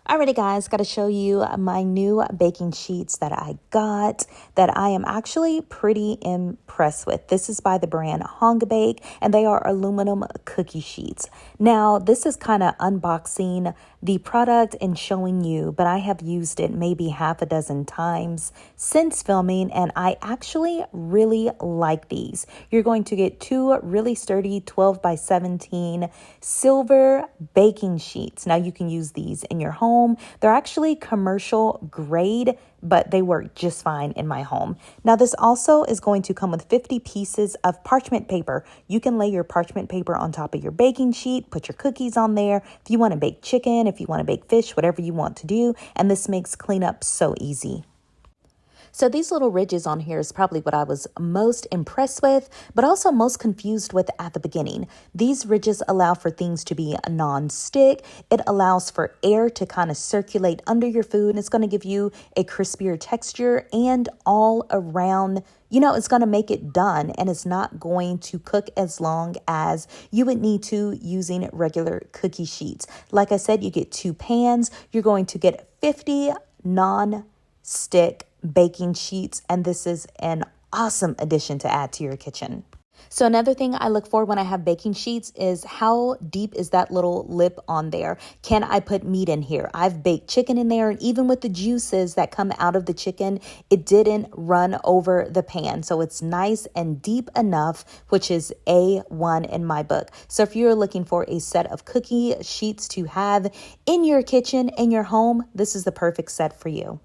Alrighty guys, got to show you my new baking sheets that I got that I am actually pretty impressed with. This is by the brand HONGBAKE and they are aluminum cookie sheets. Now this is kind of unboxing the product and showing you, but I have used it maybe half a dozen times since filming and I actually really like these. You're going to get two really sturdy 12 by 17 silver baking sheets. Now you can use these in your home. They're actually commercial grade, but they work just fine in my home. Now, this also is going to come with 50 pieces of parchment paper. You can lay your parchment paper on top of your baking sheet, put your cookies on there. If you want to bake chicken, if you want to bake fish, whatever you want to do. And this makes cleanup so easy. So these little ridges on here is probably what I was most impressed with, but also most confused with at the beginning. These ridges allow for things to be non-stick. It allows for air to kind of circulate under your food, and it's going to give you a crispier texture and all around, it's going to make it done, and it's not going to cook as long as you would need to using regular cookie sheets. Like I said, you get two pans. You're going to get 50 non-stick baking sheets, and this is an awesome addition to add to your kitchen. So another thing I look for when I have baking sheets is how deep is that little lip on there? Can I put meat in here? I've baked chicken in there, and even with the juices that come out of the chicken, it didn't run over the pan. So it's nice and deep enough, which is A1 in my book. So if you're looking for a set of cookie sheets to have in your kitchen, in your home, this is the perfect set for you.